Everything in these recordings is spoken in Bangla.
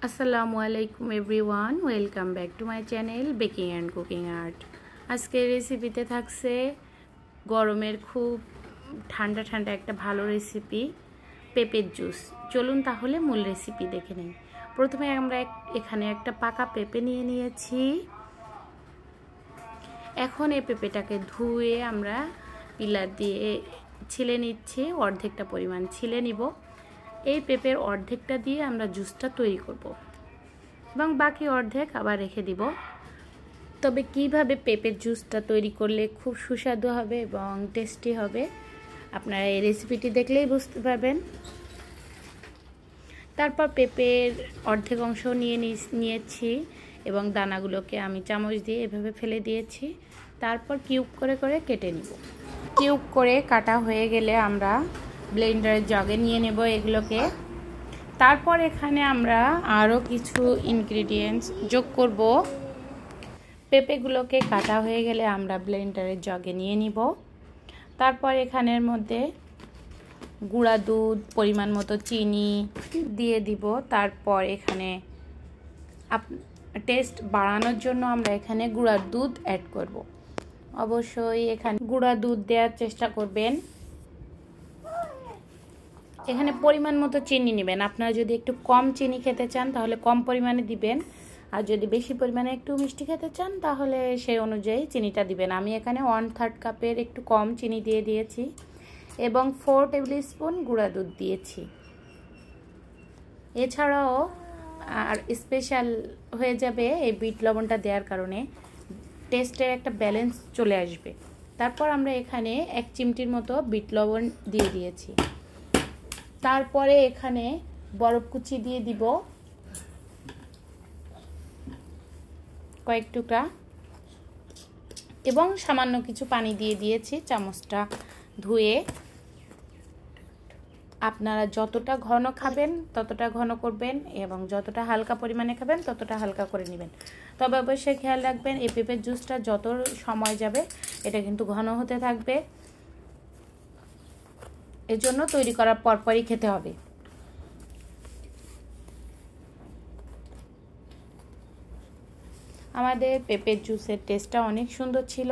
আসসালামু আলাইকুম everyone, welcome back to my channel baking and cooking art. আজকের রেসিপিতে থাকছে গরমের খুব ঠান্ডা ঠান্ডা একটা ভালো রেসিপি, পেঁপের জুস। চলুন তাহলে মূল রেসিপি দেখে নিই। প্রথমে আমরা এখানে একটা পাকা পেঁপে নিয়ে নিয়েছি। এখন এই পেঁপেটাকে ধুয়ে আমরা পিলার দিয়ে ছিলে নিচ্ছি। অর্ধেকটা পরিমাণ ছিলে নিব। এই পেঁপের অর্ধেকটা দিয়ে আমরা জুসটা তৈরি করব এবং বাকি অর্ধেক আবার রেখে দিব। তবে কিভাবে পেঁপের জুসটা তৈরি করলে খুব সুস্বাদু হবে এবং টেস্টি হবে আপনারা এই রেসিপিটি দেখলেই বুঝতে পারবেন। তারপর পেঁপের অর্ধেক অংশ নিয়েছি এবং দানাগুলোকে আমি চামচ দিয়ে এভাবে ফেলে দিয়েছি। তারপর কিউব করে করে কেটে নিব। কিউব করে কাটা হয়ে গেলে আমরা ব্লেন্ডারের জগে নিয়ে নেব এগুলোকে। তারপর এখানে আমরা আরও কিছু ইনগ্রিডিয়েন্টস যোগ করব। পেঁপেগুলোকে কাটা হয়ে গেলে আমরা ব্লেন্ডারের জগে নিয়ে নিব। তারপর এখানের মধ্যে গুঁড়া দুধ, পরিমাণ মতো চিনি দিয়ে দিব। তারপর এখানে টেস্ট বাড়ানোর জন্য আমরা এখানে গুঁড়া দুধ অ্যাড করব। অবশ্যই এখানে গুঁড়া দুধ দেওয়ার চেষ্টা করবেন। এখানে পরিমাণ মতো চিনি নেবেন। আপনারা যদি একটু কম চিনি খেতে চান তাহলে কম পরিমাণে দিবেন, আর যদি বেশি পরিমাণে একটু মিষ্টি খেতে চান তাহলে সেই অনুযায়ী চিনিটা দিবেন। আমি এখানে 1/3 কাপের একটু কম চিনি দিয়ে দিয়েছি এবং 4 টেবিল স্পুন গুঁড়া দুধ দিয়েছি। এছাড়াও আর স্পেশাল হয়ে যাবে এই বিট লবণটা দেওয়ার কারণে, টেস্টের একটা ব্যালেন্স চলে আসবে। তারপর আমরা এখানে 1 চিমটির মতো বিট লবণ দিয়ে দিয়েছি। তারপরে এখানে বরফ কুচি দিয়ে দিব কয়েক টুকরা এবং সামান্য কিছু পানি দিয়ে দিয়েছি চামচটা ধুয়ে। আপনারা যতটা ঘন খাবেন ততটা ঘন করবেন এবং যতটা হালকা পরিমাণে খাবেন ততটা হালকা করে নেবেন। তবে অবশ্যই খেয়াল রাখবেন এই পেঁপের জুসটা যত সময় যাবে এটা কিন্তু ঘন হতে থাকবে, এজন্য তৈরি করার পরপরই খেতে হবে। আমাদের পেঁপের জুসের টেস্টটা অনেক সুন্দর ছিল।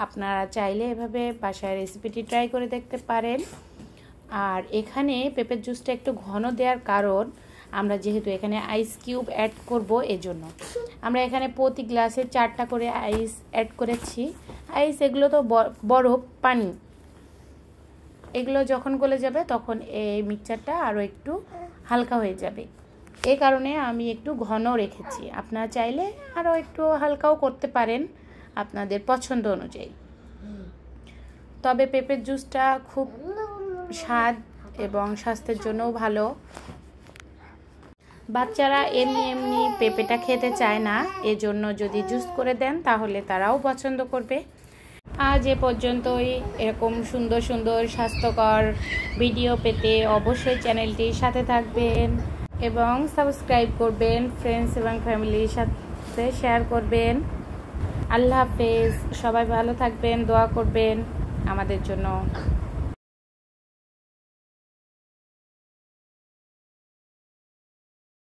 আপনারা চাইলে এভাবে বাসায় রেসিপিটি ট্রাই করে দেখতে পারেন। আর এখানে পেঁপের জুসটা একটু ঘন দেওয়ার কারণ আমরা যেহেতু এখানে আইস কিউব অ্যাড করব, এজন্য আমরা এখানে প্রতি গ্লাসে 4টা করে আইস অ্যাড করেছি। আইস এগুলো তো বরফ, পানি, এগুলো যখন গলে যাবে তখন এই মিক্সচারটা আরও একটু হালকা হয়ে যাবে। এই কারণে আমি একটু ঘন রেখেছি। আপনারা চাইলে আরও একটু হালকাও করতে পারেন আপনাদের পছন্দ অনুযায়ী। তবে পেঁপের জুসটা খুব স্বাদ এবং স্বাস্থ্যের জন্যও ভালো। বাচ্চারা এমনি এমনি পেঁপেটা খেতে চায় না, এজন্য যদি জুস করে দেন তাহলে তারাও পছন্দ করবে। আজ এ পর্যন্তই। এরকম সুন্দর সুন্দর স্বাস্থ্যকর ভিডিও পেতে অবশ্যই চ্যানেলটির সাথে থাকবেন এবং সাবস্ক্রাইব করবেন, ফ্রেন্ডস এবং ফ্যামিলির সাথে শেয়ার করবেন। আল্লাহ হাফেজ। সবাই ভালো থাকবেন, দোয়া করবেন আমাদের জন্য।